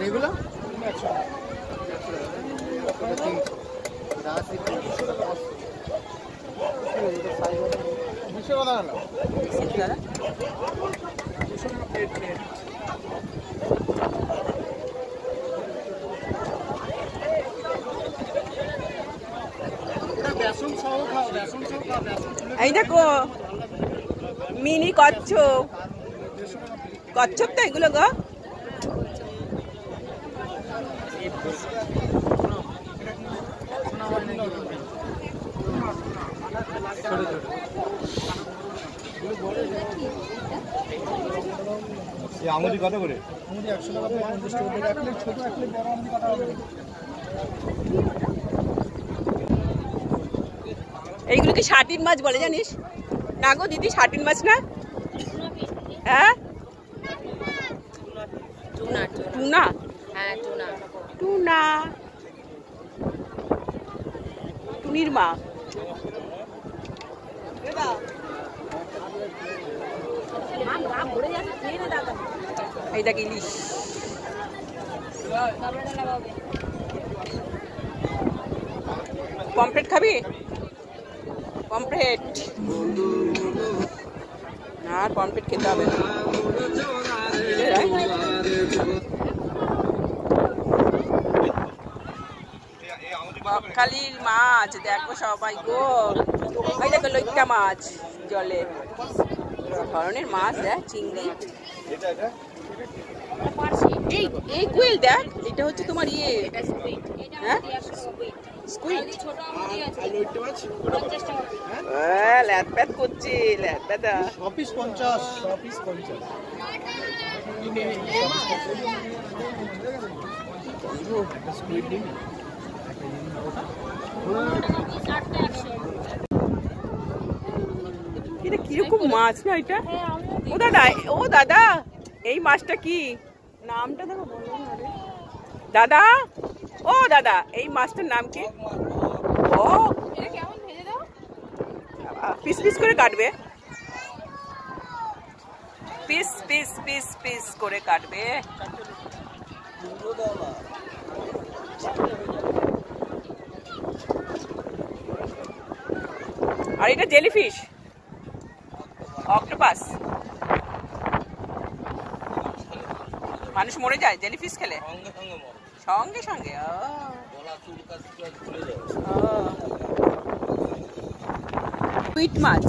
এগুলো এই দেখো মিনি কচ্ছপ, কচ্ছপ তো এগুলো গো। আমুদি কত করে? আমুদি 100 টাকা, 50 টাকা। এক প্লেট ছোট, এক প্লেট বড় আমুদি কত হবে? এইগুলো কি শাটিন মাছ বলে জানিস না গো দিদি? শাটিন মাছ না? হ্যাঁ টুনা, টুনা, হ্যাঁ টুনা, টুনা, টুনির মা। এই দেখ ইলিশ। পমফ্রেট খাবি? পমফ্রেট আর পমফ্রেট খেতে হবে না। বকখালির মাছ দেখো সবাই গো। ওই দেখো লইট্টা মাছ জলে, ধরনের মাছ দেখ, চিংড়ি। এই কুইল দেখ, এটা হচ্ছে তোমার ইয়ে, হ্যাঁ ল্যাদ করছি, ল্যাদ। 100 পিস 50, 100 পিস 50। এটা কিরকম মাছ না এটা? ও দাদা, ও দাদা এই মাছটা কি নামটা দেখো দাদা? ও দাদা এই মাছটার নাম কি? ও পিস পিস করে কাটবে, পিস পিস পিস পিস করে কাটবে। আর এটা জেলিফিশ, অক্টোপাস। মানুষ মরে যায় জেলিফিশ খেলে সঙ্গে সঙ্গে। সুইট মাছ।